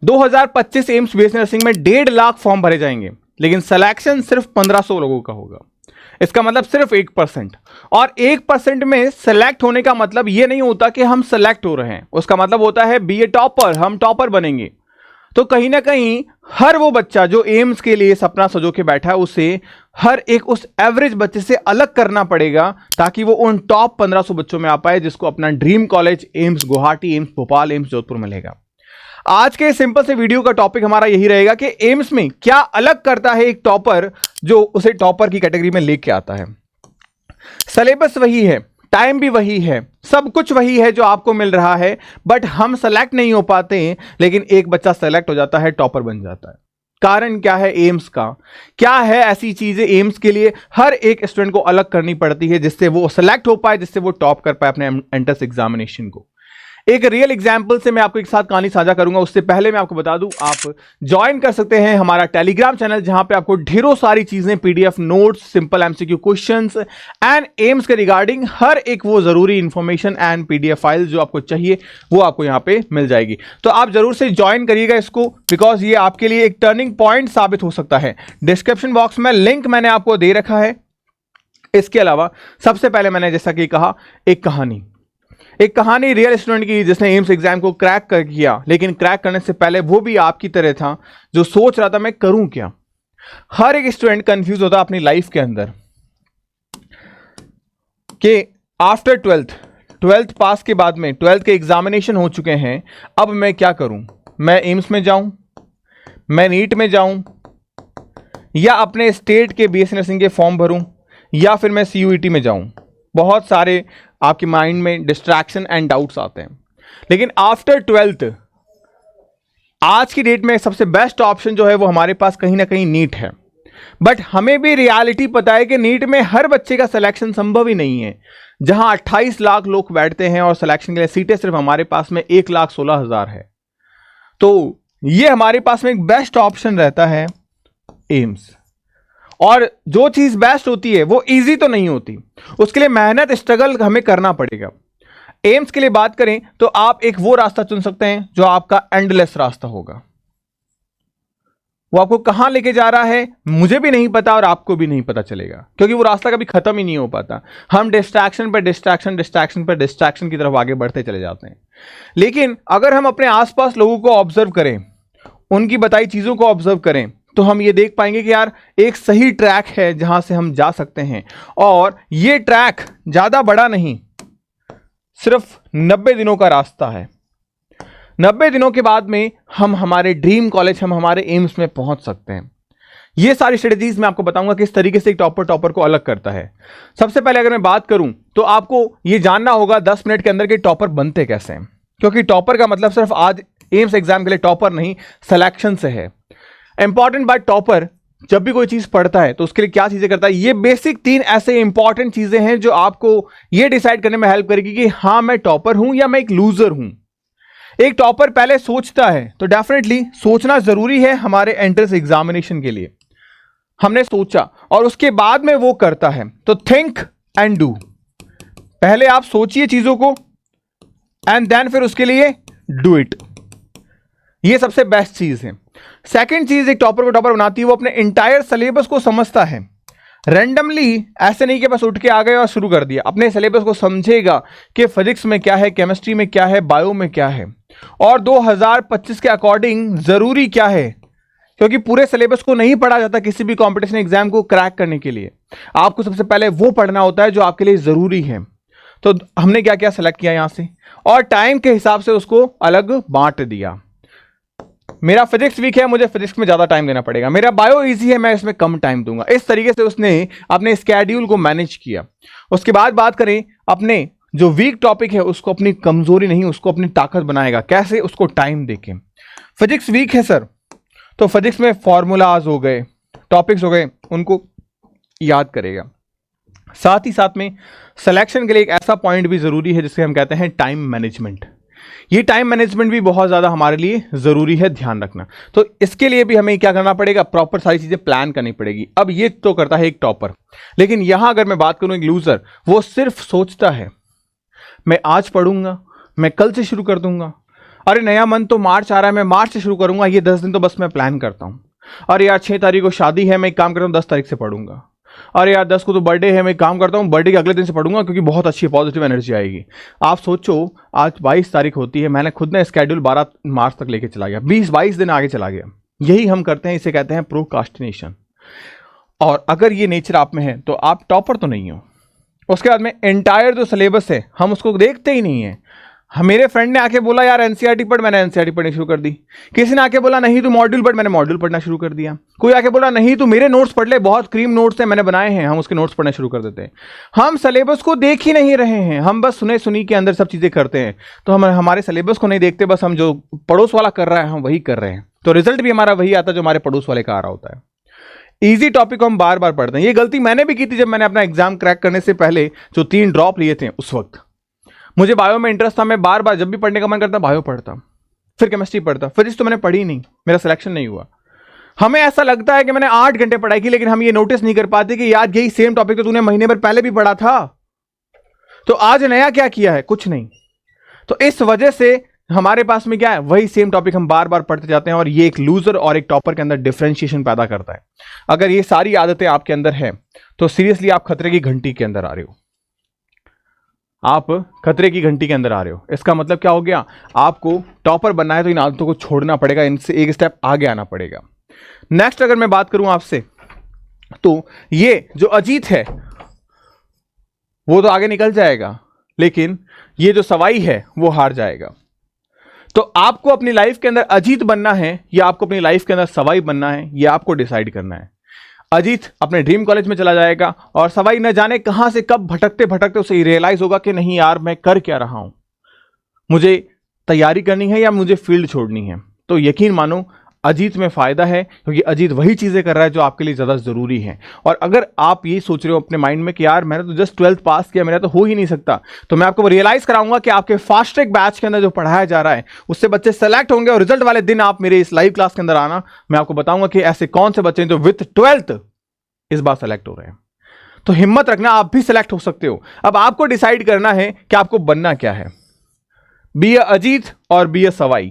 2025 AIIMS BSc nursing में 1.5 lakh form भरे जाएंगे, लेकिन सिलेक्शन सिर्फ 1500 लोगों का होगा। इसका मतलब सिर्फ 1%। और 1% में सेलेक्ट होने का मतलब यह नहीं होता कि हम सेलेक्ट हो रहे हैं, उसका मतलब होता है बी ए टॉपर, हम टॉपर बनेंगे। तो कहीं ना कहीं हर वो बच्चा जो एम्स के लिए सपना सजो के बैठा है, उसे हर एक उस एवरेज बच्चे से अलग करना पड़ेगा ताकि वो उन टॉप 1500 बच्चों में आ पाए जिसको अपना dream college AIIMS Guwahati, AIIMS Bhopal, AIIMS Jodhpur मिलेगा। आज के सिंपल से वीडियो का टॉपिक हमारा यही रहेगा कि एम्स में क्या अलग करता है एक टॉपर जो उसे टॉपर की कैटेगरी में लेके आता है। सिलेबस वही है, टाइम भी वही है, सब कुछ वही है जो आपको मिल रहा है, बट हम सेलेक्ट नहीं हो पाते हैं। लेकिन एक बच्चा सेलेक्ट हो जाता है, टॉपर बन जाता है। कारण क्या है एम्स का? क्या है ऐसी चीजें एम्स के लिए हर एक स्टूडेंट को अलग करनी पड़ती है जिससे वो सेलेक्ट हो पाए, जिससे वो टॉप कर पाए अपने एंट्रेंस एग्जामिनेशन को। एक रियल एग्जाम्पल से मैं आपको एक साथ कहानी साझा करूंगा। उससे पहले मैं आपको बता दूं, आप ज्वाइन कर सकते हैं हमारा टेलीग्राम चैनल, जहां पे आपको ढेरों सारी चीजें, PDF notes, simple MCQ questions and AIIMS के रिगार्डिंग हर एक वो जरूरी इंफॉर्मेशन एंड पीडीएफ फाइल जो आपको चाहिए वो आपको यहां पे मिल जाएगी। तो आप जरूर से ज्वाइन करिएगा इसको, बिकॉज ये आपके लिए एक टर्निंग पॉइंट साबित हो सकता है। डिस्क्रिप्शन बॉक्स में लिंक मैंने आपको दे रखा है। इसके अलावा सबसे पहले मैंने जैसा कि कहा, एक कहानी रियल स्टूडेंट की जिसने एम्स एग्जाम को क्रैक कर किया, लेकिन क्रैक करने से पहले वो भी आपकी तरह था जो सोच रहा था मैं करूं क्या। हर एक स्टूडेंट कंफ्यूज होता अपनी लाइफ के अंदर कि आफ्टर ट्वेल्थ पास के बाद में 12th के एग्जामिनेशन हो चुके हैं, अब मैं क्या करूं? मैं एम्स में जाऊं, मैं नीट में जाऊं, या अपने स्टेट के बीएससी नर्सिंग के फॉर्म भरूं, या फिर मैं सीयूईटी में जाऊं। बहुत सारे आपके माइंड में डिस्ट्रैक्शन एंड डाउट्स आते हैं। लेकिन आफ्टर 12th आज की डेट में सबसे बेस्ट ऑप्शन जो है वो हमारे पास कहीं ना कहीं नीट है। बट हमें भी रियलिटी पता है कि नीट में हर बच्चे का सिलेक्शन संभव ही नहीं है। जहां 28 लाख लोग बैठते हैं और सिलेक्शन के लिए सीटें सिर्फ हमारे पास में 1,16,000 है। तो ये हमारे पास में एक बेस्ट ऑप्शन रहता है एम्स। और जो चीज बेस्ट होती है वो इजी तो नहीं होती, उसके लिए मेहनत, स्ट्रगल हमें करना पड़ेगा। एम्स के लिए बात करें तो आप एक वो रास्ता चुन सकते हैं जो आपका एंडलेस रास्ता होगा। वो आपको कहां लेके जा रहा है मुझे भी नहीं पता और आपको भी नहीं पता चलेगा, क्योंकि वो रास्ता कभी खत्म ही नहीं हो पाता। हम डिस्ट्रैक्शन पर डिस्ट्रैक्शन की तरफ आगे बढ़ते चले जाते हैं। लेकिन अगर हम अपने आसपास लोगों को ऑब्जर्व करें, उनकी बताई चीजों को ऑब्जर्व करें, तो हम ये देख पाएंगे कि यार एक सही ट्रैक है जहां से हम जा सकते हैं। और ये ट्रैक ज्यादा बड़ा नहीं, सिर्फ 90 दिनों का रास्ता है। 90 दिनों के बाद में हम हमारे ड्रीम कॉलेज, हम हमारे एम्स में पहुंच सकते हैं। ये सारी स्ट्रेटेजीज मैं आपको बताऊंगा किस तरीके से एक टॉपर को अलग करता है। सबसे पहले अगर मैं बात करूं तो आपको ये जानना होगा 10 मिनट के अंदर के टॉपर बनते कैसे हैं, क्योंकि टॉपर का मतलब सिर्फ आज एम्स एग्जाम के लिए टॉपर नहीं, सिलेक्शन से है। इंपॉर्टेंट बात, टॉपर जब भी कोई चीज पढ़ता है तो उसके लिए क्या चीजें करता है, ये बेसिक 3 ऐसे इंपॉर्टेंट चीजें हैं जो आपको ये डिसाइड करने में हेल्प करेगी कि हाँ मैं टॉपर हूं या मैं एक लूजर हूं। एक टॉपर पहले सोचता है, तो डेफिनेटली सोचना जरूरी है हमारे एंट्रेंस एग्जामिनेशन के लिए। हमने सोचा और उसके बाद में वो करता है, तो थिंक एंड डू। पहले आप सोचिए चीजों को एंड देन फिर उसके लिए डू इट। ये सबसे बेस्ट चीज है। सेकंड चीज एक टॉपर को टॉपर बनाती है, वो अपने इंटायर सिलेबस को समझता है। रैंडमली ऐसे नहीं कि बस उठ के आ गए और शुरू कर दिया, अपने सिलेबस को समझेगा कि फिजिक्स में क्या है, केमिस्ट्री में क्या है, बायो में क्या है, और 2025 के अकॉर्डिंग जरूरी क्या है। क्योंकि पूरे सिलेबस को नहीं पढ़ा जाता किसी भी कंपटीशन एग्जाम को क्रैक करने के लिए। आपको सबसे पहले वो पढ़ना होता है जो आपके लिए जरूरी है। तो हमने क्या क्या सेलेक्ट किया यहां से, और टाइम के हिसाब से उसको अलग बांट दिया। मेरा फिजिक्स वीक है, मुझे फिजिक्स में ज्यादा टाइम देना पड़ेगा। मेरा बायो इजी है, मैं इसमें कम टाइम दूंगा। इस तरीके से उसने अपने स्केड्यूल को मैनेज किया। उसके बाद बात करें अपने जो वीक टॉपिक है उसको अपनी कमजोरी नहीं, उसको अपनी ताकत बनाएगा। कैसे? उसको टाइम देके। फिजिक्स वीक है सर, तो फिजिक्स में फॉर्मूलाज हो गए, टॉपिक्स हो गए, उनको याद करेगा। साथ ही साथ में सिलेक्शन के लिए एक ऐसा पॉइंट भी जरूरी है जिसे हम कहते हैं टाइम मैनेजमेंट। ये टाइम मैनेजमेंट भी बहुत ज्यादा हमारे लिए जरूरी है, ध्यान रखना। तो इसके लिए भी हमें क्या करना पड़ेगा, प्रॉपर सारी चीजें प्लान करनी पड़ेगी। अब ये तो करता है एक टॉपर, लेकिन यहां अगर मैं बात करूं एक लूजर, वो सिर्फ सोचता है मैं आज पढ़ूंगा, मैं कल से शुरू कर दूंगा। अरे नया मंथ तो मार्च आ रहा है, मैं मार्च से शुरू करूंगा, ये 10 दिन तो बस मैं प्लान करता हूं। अरे यार 6 तारीख को शादी है, मैं एक काम करता हूँ 10 तारीख से पढ़ूंगा। अरे यार 10 को तो बर्थडे है, मैं एक काम करता हूँ बर्थडे के अगले दिन से पढ़ूंगा क्योंकि बहुत अच्छी पॉजिटिव एनर्जी आएगी। आप सोचो आज 22 तारीख होती है, मैंने खुद ने स्केड्यूल 12 मार्च तक लेके चला गया, 20-22 दिन आगे चला गया। यही हम करते हैं, इसे कहते हैं प्रोकास्टिनेशन। और अगर ये नेचर आप में है तो आप टॉपर तो नहीं हो। उसके बाद में एंटायर जो सिलेबस है हम उसको देखते ही नहीं है। मेरे फ्रेंड ने आके बोला यार एनसीईआरटी पढ़, मैंने एनसीईआरटी पढ़नी शुरू कर दी। किसी ने आके बोला नहीं तू मॉड्यूल पढ़, मैंने मॉड्यूल पढ़ना शुरू कर दिया। कोई आके बोला नहीं तू मेरे नोट्स पढ़ ले, बहुत क्रीम नोट्स हैं मैंने बनाए हैं, हम उसके नोट्स पढ़ना शुरू कर देते हैं। हम सिलेबस को देख ही नहीं रहे हैं, हम बस सुने सुनी के अंदर सब चीजें करते हैं। तो हम हमारे सिलेबस को नहीं देखते, बस हम जो पड़ोस वाला कर रहा है हम वही कर रहे हैं, तो रिजल्ट भी हमारा वही आता है जो हमारे पड़ोस वाले का आ रहा होता है। इजी टॉपिक को हम बार बार पढ़ते हैं। ये गलती मैंने भी की थी जब मैंने अपना एग्जाम क्रैक करने से पहले जो 3 ड्रॉप लिए थे। उस वक्त मुझे बायो में इंटरेस्ट था, मैं बार बार जब भी पढ़ने का मन करता बायो पढ़ता, फिर केमिस्ट्री पढ़ता, फिजिक्स तो मैंने पढ़ी नहीं, मेरा सिलेक्शन नहीं हुआ। हमें ऐसा लगता है कि मैंने 8 घंटे पढ़ाई की, लेकिन हम ये नोटिस नहीं कर पाते कि यार यही सेम टॉपिक तो तूने महीने भर पहले भी पढ़ा था, तो आज नया क्या किया है, कुछ नहीं। तो इस वजह से हमारे पास में क्या है, वही सेम टॉपिक हम बार बार पढ़ते जाते हैं, और ये एक लूजर और एक टॉपर के अंदर डिफरेंशिएशन पैदा करता है। अगर ये सारी आदतें आपके अंदर है तो सीरियसली आप खतरे की घंटी के अंदर आ रहे हो, आप खतरे की घंटी के अंदर आ रहे हो। इसका मतलब क्या हो गया, आपको टॉपर बनना है तो इन आदतों को छोड़ना पड़ेगा, इनसे एक स्टेप आगे आना पड़ेगा। नेक्स्ट अगर मैं बात करूं आपसे, तो ये जो अजीत है वो तो आगे निकल जाएगा, लेकिन ये जो सवाई है वो हार जाएगा। तो आपको अपनी लाइफ के अंदर अजीत बनना है या आपको अपनी लाइफ के अंदर सवाई बनना है, ये आपको डिसाइड करना है। अजीत अपने ड्रीम कॉलेज में चला जाएगा और सवाई न जाने कहां से कब भटकते भटकते उसे रियलाइज होगा कि नहीं यार मैं कर क्या रहा हूं, मुझे तैयारी करनी है या मुझे फील्ड छोड़नी है। तो यकीन मानो अजीत में फायदा है, क्योंकि अजीत वही चीजें कर रहा है जो आपके लिए ज्यादा जरूरी है। और अगर आप ये सोच रहे हो अपने माइंड में कि यार मैंने तो जस्ट 12th पास किया, मेरा तो हो ही नहीं सकता, तो मैं आपको रियलाइज कराऊंगा कि आपके फास्ट ट्रैक बैच के अंदर जो पढ़ाया जा रहा है उससे बच्चे सेलेक्ट होंगे, और रिजल्ट वाले दिन आप मेरे इस लाइव क्लास के अंदर आना, मैं आपको बताऊंगा कि ऐसे कौन से बच्चे हैं जो विथ 12th इस बार सेलेक्ट हो रहे हैं। तो हिम्मत रखना, आप भी सेलेक्ट हो सकते हो। अब आपको डिसाइड करना है कि आपको बनना क्या है, बी अ अजीत और बी अ सवाई।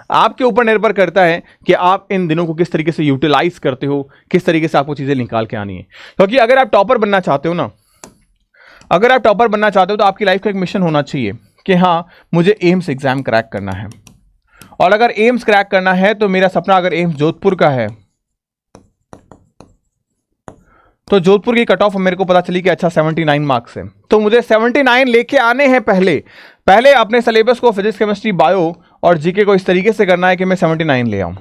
आपके ऊपर निर्भर करता है कि आप इन दिनों को किस तरीके से यूटिलाइज करते हो, किस तरीके से आपको चीजें निकाल के आनी है। क्योंकि अगर आप टॉपर बनना चाहते हो ना, अगर आप टॉपर बनना चाहते हो तो आपकी लाइफ का एक मिशन होना चाहिए कि हाँ मुझे एम्स एग्जाम क्रैक करना है। और अगर एम्स क्रैक करना है तो मेरा सपना अगर एम्स जोधपुर का है तो जोधपुर की कट ऑफ मेरे को पता चली कि अच्छा 79 मार्क्स है, तो मुझे 79 लेके आने हैं। पहले अपने सिलेबस को फिजिक्स केमिस्ट्री बायो और जीके को इस तरीके से करना है कि मैं 79 ले आऊं,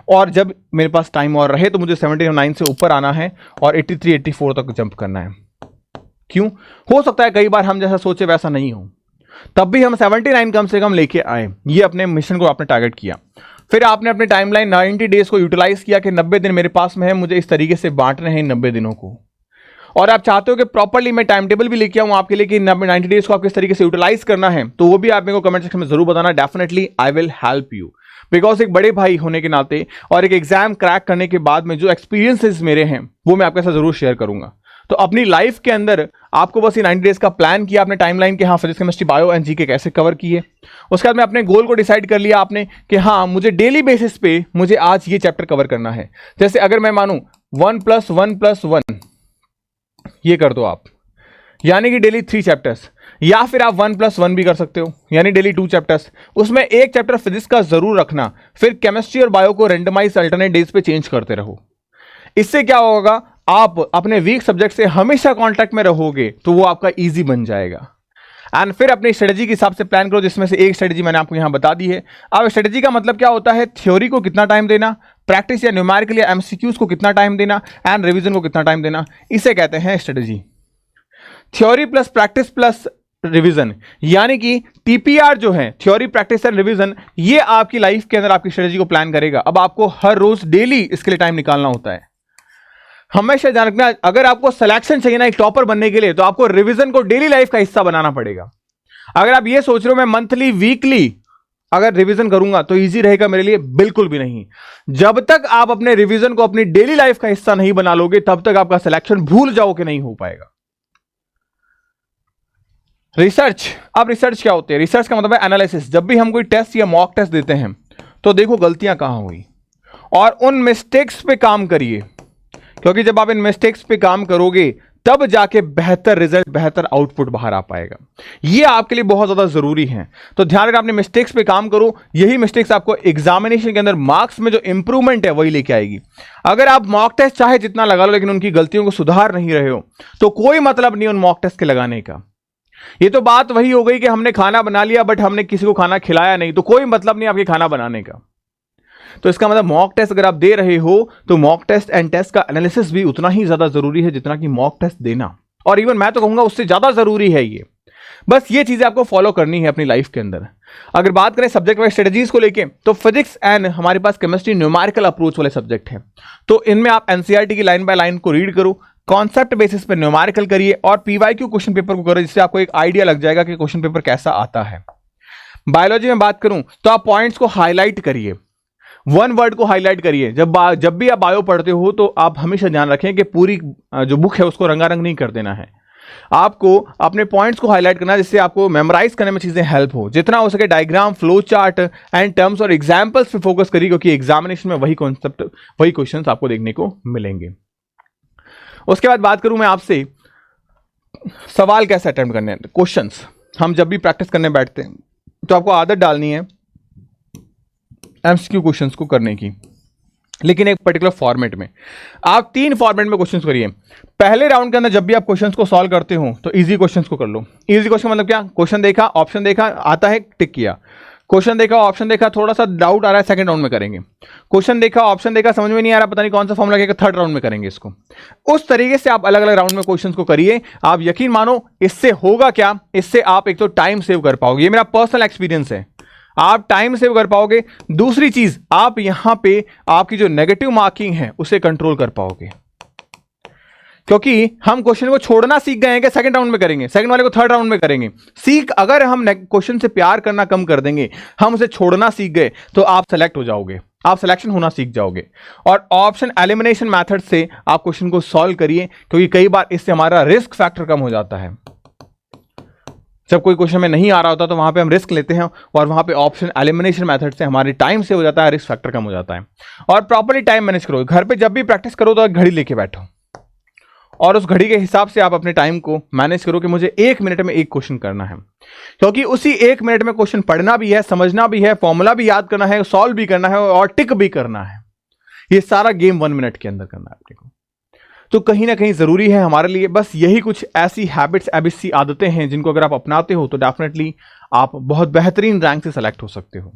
और जब मेरे पास टाइम और रहे तो मुझे 79 से ऊपर आना है और 83-84 तक जंप करना है। क्यों, हो सकता है कई बार हम जैसा सोचे वैसा नहीं हो, तब भी हम 79 कम से कम लेके आए। ये अपने मिशन को आपने टारगेट किया। फिर आपने अपने टाइमलाइन 90 डेज को यूटिलाइज किया कि 90 दिन मेरे पास में है, मुझे इस तरीके से बांटने हैं 90 दिनों को। और आप चाहते हो कि प्रॉपर्ली मैं टाइम टेबल भी लेके आऊं आपके लिए कि 90 डेज को आप किस तरीके से यूटिलाइज करना है, तो वो भी आप मेरे को कमेंट सेक्शन में जरूर बताना। Definitely I will help you, because एक बड़े भाई होने के नाते और एक एग्जाम क्रैक करने के बाद में जो एक्सपीरियंसेस मेरे हैं वो मैं आपके साथ जरूर शेयर करूंगा। तो अपनी लाइफ के अंदर आपको बस ये 90 डेज का प्लान किया आपने टाइमलाइन के, हाँ physics chemistry bio and GK कैसे कवर किए। उसके बाद में अपने गोल को डिसाइड कर लिया आपने कि हाँ मुझे डेली बेसिस पे मुझे आज ये चैप्टर कवर करना है। जैसे अगर मैं मानूं 1+1+1 ये कर दो आप, यानी कि डेली 3 चैप्टर्स, या फिर आप 1+1 भी कर सकते हो यानी डेली 2 चैप्टर्स। उसमें एक चैप्टर फिजिक्स का जरूर रखना, फिर केमिस्ट्री और बायो को रेंडमाइज अल्टरनेट डेज पे चेंज करते रहो। इससे क्या होगा, आप अपने वीक सब्जेक्ट से हमेशा कांटेक्ट में रहोगे, तो वो आपका इजी बन जाएगा। एंड फिर अपनी स्ट्रेटजी के हिसाब से प्लान करो, जिसमें से एक स्ट्रेटजी मैंने आपको यहां बता दी है। अब स्ट्रेटजी का मतलब क्या होता है, थ्योरी को कितना टाइम देना, प्रैक्टिस या न्यूमेरिकल या एमसीक्यूज को कितना टाइम देना, एंड रिवीजन को कितना टाइम देना, इसे कहते हैं strategy. Theory plus practice plus revision, यानी कि टीपीआर जो है, थ्योरी प्रैक्टिस एंड रिवीजन, ये आपकी लाइफ के अंदर आपकी स्ट्रेटजी को प्लान करेगा। अब आपको हर रोज डेली इसके लिए टाइम निकालना होता है। हमेशा ध्यान रखना, अगर आपको सिलेक्शन चाहिए ना एक टॉपर बनने के लिए, तो आपको रिवीजन को डेली लाइफ का हिस्सा बनाना पड़ेगा। अगर आप ये सोच रहे हो मैं मंथली वीकली अगर रिवीजन करूंगा तो इजी रहेगा मेरे लिए, बिल्कुल भी नहीं। जब तक आप अपने रिवीजन को अपनी डेली लाइफ का हिस्सा नहीं बना लोगे, तब तक आपका सिलेक्शन भूल जाओ कि नहीं हो पाएगा। रिसर्च। अब रिसर्च क्या होती है? रिसर्च का मतलब है एनालिसिस। जब भी हम कोई टेस्ट या मॉक टेस्ट देते हैं तो देखो गलतियां कहां हुई और उन मिस्टेक्स पे काम करिए, क्योंकि जब आप इन मिस्टेक्स पे काम करोगे तब जाके बेहतर रिजल्ट, बेहतर आउटपुट बाहर आ पाएगा। ये आपके लिए बहुत ज्यादा जरूरी है। तो ध्यान रखना, अपने मिस्टेक्स पे काम करो। यही मिस्टेक्स आपको एग्जामिनेशन के अंदर मार्क्स में जो इंप्रूवमेंट है वही लेके आएगी। अगर आप मॉक टेस्ट चाहे जितना लगा लो लेकिन उनकी गलतियों को सुधार नहीं रहे हो तो कोई मतलब नहीं उन मॉक टेस्ट के लगाने का। ये तो बात वही हो गई कि हमने खाना बना लिया बट हमने किसी को खाना खिलाया नहीं, तो कोई मतलब नहीं आपके खाना बनाने का। तो इसका मतलब मॉक टेस्ट अगर आप दे रहे हो तो मॉक टेस्ट एंड टेस्ट का एनालिसिस भी उतना ही ज्यादा जरूरी है जितना कि मॉक टेस्ट देना, और इवन मैं तो कहूंगा उससे ज्यादा जरूरी है ये। बस ये चीजें आपको फॉलो करनी है अपनी लाइफ के अंदर। अगर बात करें सब्जेक्ट वाइज स्ट्रेटजीज को लेके, तो फिजिक्स एंड हमारे पास केमिस्ट्री न्यूमेरिकल अप्रोच वाले सब्जेक्ट है। तो इनमें आप एनसीईआरटी की लाइन बाय लाइन को रीड करो, कॉन्सेप्ट बेसिस पे न्यूमेरिकल करिए और पीवाईक्यू क्वेश्चन पेपर को करो, जिससे आपको एक आइडिया लग जाएगा कि क्वेश्चन पेपर कैसा आता है। बायोलॉजी में बात करूं तो आप पॉइंट्स को हाईलाइट करिए, वन वर्ड को हाईलाइट करिए। जब भी आप बायो पढ़ते हो तो आप हमेशा ध्यान रखें कि पूरी जो बुक है उसको रंगारंग नहीं कर देना है, आपको अपने पॉइंट्स को हाईलाइट करना है, जिससे आपको मेमोराइज करने में चीजें हेल्प हो। जितना हो सके diagram, flow chart and terms और एग्जांपल्स पे फोकस करिए, क्योंकि एग्जामिनेशन में वही कॉन्सेप्ट, वही क्वेश्चंस आपको देखने को मिलेंगे। उसके बाद बात करूं मैं आपसे, सवाल कैसे अटेम्प्ट करने हैं, क्वेश्चंस। हम जब भी प्रैक्टिस करने बैठते हैं तो आपको आदत डालनी है एमसीक्यू क्वेश्चंस को करने की, लेकिन एक पर्टिकुलर फॉर्मेट में। आप 3 फॉर्मेट में क्वेश्चंस करिए। पहले राउंड के अंदर जब भी आप क्वेश्चंस को सॉल्व करते हो तो इजी क्वेश्चंस को कर लो। इजी क्वेश्चन मतलब क्या? क्वेश्चन देखा, ऑप्शन देखा, आता है टिक किया। क्वेश्चन देखा, ऑप्शन देखा, थोड़ा सा डाउट आ रहा है, सेकंड राउंड में करेंगे। क्वेश्चन देखा, ऑप्शन देखा, समझ में नहीं आ रहा, पता नहीं कौन सा फॉर्मूला लगेगा, थर्ड राउंड में करेंगे इसको। उस तरीके से आप अलग अलग राउंड में क्वेश्चंस को करिए। आप यकीन मानो इससे होगा क्या, इससे आप एक तो टाइम सेव कर पाओगे, ये मेरा पर्सनल एक्सपीरियंस है, आप टाइम सेव कर पाओगे। दूसरी चीज, आप यहां पे आपकी जो नेगेटिव मार्किंग है उसे कंट्रोल कर पाओगे, क्योंकि हम क्वेश्चन को छोड़ना सीख गए हैं कि सेकंड राउंड में करेंगे, सेकंड वाले को थर्ड राउंड में करेंगे। अगर हम क्वेश्चन से प्यार करना कम कर देंगे, हम उसे छोड़ना सीख गए, तो आप सेलेक्ट हो जाओगे, आप सिलेक्शन होना सीख जाओगे। और ऑप्शन एलिमिनेशन मेथड से आप क्वेश्चन को सॉल्व करिए, क्योंकि कई बार इससे हमारा रिस्क फैक्टर कम हो जाता है। जब कोई क्वेश्चन में नहीं आ रहा होता तो वहां पे हम रिस्क लेते हैं और वहां पे ऑप्शन एलिमिनेशन मेथड से हमारे टाइम से हो जाता है, रिस्क फैक्टर कम हो जाता है। और प्रॉपर्ली टाइम मैनेज करो। घर पे जब भी प्रैक्टिस करो तो घड़ी लेके बैठो और उस घड़ी के हिसाब से आप अपने टाइम को मैनेज करो कि मुझे 1 मिनट में एक क्वेश्चन करना है, क्योंकि उसी 1 मिनट में क्वेश्चन पढ़ना भी है, समझना भी है, फॉर्मूला भी याद करना है, सॉल्व भी करना है और टिक भी करना है। ये सारा गेम 1 मिनट के अंदर करना है अपने को। तो कहीं ना कहीं जरूरी है हमारे लिए। बस यही कुछ ऐसी हैबिट्स, ऐसी आदतें हैं जिनको अगर आप अपनाते हो तो डेफिनेटली आप बहुत बेहतरीन रैंक से सेलेक्ट हो सकते हो।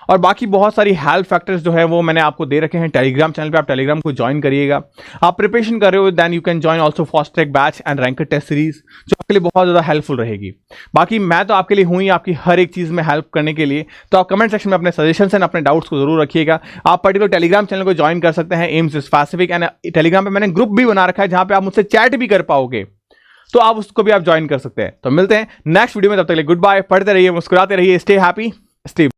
और बाकी बहुत सारी हेल्प फैक्टर्स जो है वो मैंने आपको दे रखे हैं टेलीग्राम चैनल पे, आप टेलीग्राम को ज्वाइन करिएगा। आप प्रिपरेशन कर रहे हो then you can join also fast track batch and ranker test series, जो आपके लिए बहुत ज़्यादा हेल्पफुल रहेगी। बाकी मैं तो आपके लिए हूँ ही, आपकी हर एक चीज़ में हेल्प करने के लिए। तो आप कमेंट सेक्शन में अपने सजेशंस एंड अपने डाउट्स को जरूर रखिएगा। आप पर्टिकुलर टेलीग्राम चैनल को ज्वाइन कर सकते हैं, एम्स स्पेसिफिक, एंड टेलीग्राम पर मैंने ग्रुप भी बना रखा है जहाँ पे आप मुझसे चैट भी कर पाओगे, तो आप उसको भी आप ज्वाइन कर सकते हैं। तो मिलते हैं नेक्स्ट वीडियो में, तब तक के लिए गुड बाय। पढ़ते रहिए, मुस्कुराते रहिए, स्टे हैप्पी, स्टे